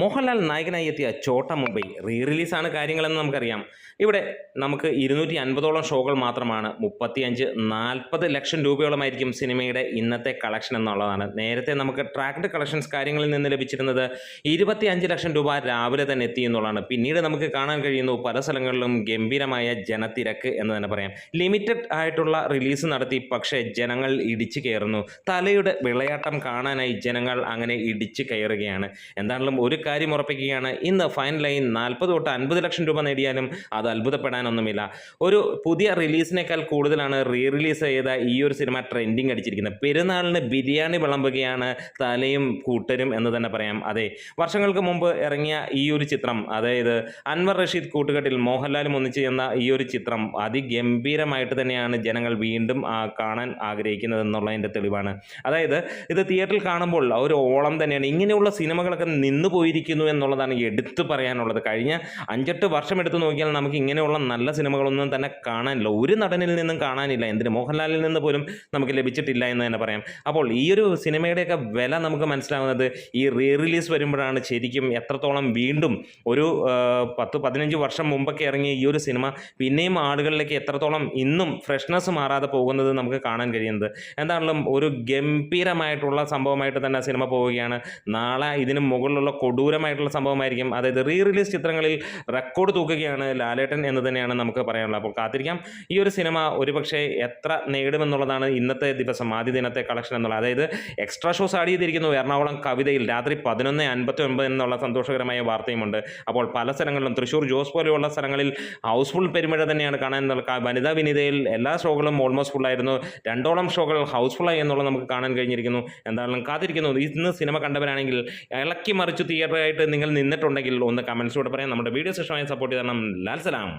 മോഹൻലാൽ നായകനായി എത്തിയ ചോട്ട മുംബൈ റിലീസാണ് കാര്യങ്ങളെന്ന് നമുക്കറിയാം. ഇവിടെ നമുക്ക് 250ഓളം ഷോകൾ മാത്രമാണ്. 35-40 ലക്ഷം രൂപയോളമായിരിക്കും സിനിമയുടെ ഇന്നത്തെ കളക്ഷൻ എന്നുള്ളതാണ്. നേരത്തെ നമുക്ക് ട്രാക്ഡ് കളക്ഷൻസ് കാര്യങ്ങളിൽ നിന്ന് ലഭിച്ചിരുന്നത് 25 ലക്ഷം രൂപ രാവിലെ തന്നെ എത്തി എന്നുള്ളതാണ്. പിന്നീട് നമുക്ക് കാണാൻ കഴിയുന്നു പല സ്ഥലങ്ങളിലും ഗംഭീരമായ ജനത്തിരക്ക് എന്ന് തന്നെ പറയാം. ലിമിറ്റഡ് ആയിട്ടുള്ള റിലീസ് നടത്തി, പക്ഷേ ജനങ്ങൾ ഇടിച്ചു കയറുന്നു. തലയുടെ വിളയാട്ടം കാണാനായി ജനങ്ങൾ അങ്ങനെ ഇടിച്ചു കയറുകയാണ്. എന്താണെങ്കിലും ഒരു കാര്യം ഉറപ്പിക്കുകയാണ്, ഇന്ന് ഫൈനലായി 40-50 ലക്ഷം രൂപ നേടിയാലും അത് അത്ഭുതപ്പെടാനൊന്നുമില്ല. ഒരു പുതിയ റിലീസിനേക്കാൾ കൂടുതലാണ് റിലീസ് ചെയ്ത ഈ ഒരു സിനിമ ട്രെൻഡിങ് അടിച്ചിരിക്കുന്നത്. പെരുന്നാളിന് ബിരിയാണി വിളമ്പുകയാണ് തലയും കൂട്ടരും എന്ന് തന്നെ പറയാം. അതെ, വർഷങ്ങൾക്ക് മുമ്പ് ഇറങ്ങിയ ഈ ഒരു ചിത്രം, അതായത് അൻവർ റഷീദ് കൂട്ടുകെട്ടിൽ മോഹൻലാലും ഒന്നിച്ച് ചെയ്യുന്ന ഈ ഒരു ചിത്രം അതിഗംഭീരമായിട്ട് തന്നെയാണ് ജനങ്ങൾ വീണ്ടും കാണാൻ ആഗ്രഹിക്കുന്നത് എന്നുള്ളതിൻ്റെ തെളിവാണ്. അതായത് ഇത് തിയേറ്ററിൽ കാണുമ്പോൾ ഒരു ഓളം തന്നെയാണ്. ഇങ്ങനെയുള്ള സിനിമകളൊക്കെ നിന്ന് പോയിരിക്കുന്നു എന്നുള്ളതാണ് എടുത്തു പറയാനുള്ളത്. കഴിഞ്ഞ 5-8 വർഷം എടുത്തു നോക്കിയാൽ നമുക്ക് ഇങ്ങനെയുള്ള നല്ല സിനിമകളൊന്നും തന്നെ കാണാനില്ല. ഒരു നടനിൽ നിന്നും കാണാനില്ല. എന്തിന് മോഹൻലാലിൽ നിന്ന് പോലും നമുക്ക് ലഭിച്ചിട്ടില്ല എന്ന് തന്നെ പറയാം. അപ്പോൾ ഈ ഒരു സിനിമയുടെയൊക്കെ വില നമുക്ക് മനസ്സിലാവുന്നത് ഈ റിലീസ് വരുമ്പോഴാണ്. ശരിക്കും എത്രത്തോളം വീണ്ടും ഒരു 10-15 വർഷം മുമ്പൊക്കെ ഇറങ്ങിയ ഈ ഒരു സിനിമ പിന്നെയും ആളുകളിലേക്ക് എത്രത്തോളം ഇന്നും ഫ്രഷ്നെസ് മാറാതെ പോകുന്നത് നമുക്ക് കാണാൻ കഴിയുന്നത്. എന്താണെങ്കിലും ഒരു ഗംഭീരമായിട്ടുള്ള സംഭവമായിട്ട് തന്നെ സിനിമ പോവുകയാണ്. നാളെ ഇതിന് മുകളിലുള്ള കൊടൂരമായിട്ടുള്ള സംഭവമായിരിക്കും. അതായത് റിലീസ് ചിത്രങ്ങളിൽ റെക്കോർഡ് തൂക്കുകയാണ് ലാലേട്ടൻ എന്ന് തന്നെയാണ് നമുക്ക് പറയാനുള്ളത്. അപ്പോൾ കാത്തിരിക്കാം ഈ ഒരു സിനിമ ഒരുപക്ഷെ എത്ര നേടുമെന്നുള്ളതാണ് ഇന്നത്തെ ദിവസം ആദ്യ ദിനത്തെ കളക്ഷൻ എന്നുള്ളത്. അതായത് എക്സ്ട്രാ ഷോസ് ആഡ് ചെയ്തിരിക്കുന്നു. എറണാകുളം കവിതയിൽ രാത്രി 11:59 എന്നുള്ള സന്തോഷകരമായ വാർത്തയുമുണ്ട്. അപ്പോൾ പല സ്ഥലങ്ങളിലും തൃശ്ശൂർ ജോസ് പോലെയുള്ള സ്ഥലങ്ങളിൽ ഹൗസ്ഫുൾ പെരുമഴ തന്നെയാണ് കാണാൻ. വനിതാ വിനിതയിൽ എല്ലാ ഷോകളും ഓൾമോസ്റ്റ് ഫുള്ളായിരുന്നു. 2ഓളം ഷോകൾ ഹൗസ്ഫുള്ളായി എന്നുള്ളത് നമുക്ക് കാണാൻ കഴിഞ്ഞിരിക്കുന്നു. എന്തായാലും കാത്തിരിക്കുന്നു. ഇന്ന് സിനിമ കണ്ടവരാണെങ്കിൽ ഇളക്കി മറിച്ച് തിയേറ്ററായിട്ട് നിങ്ങൾ നിന്നിട്ടുണ്ടെങ്കിൽ ഒന്ന് കമൻസിലൂടെ പറയാം. നമ്മുടെ വീഡിയോസ് ഇഷ്ടമായി സപ്പോർട്ട് ചെയ്യണം. ലാൽ സലാം.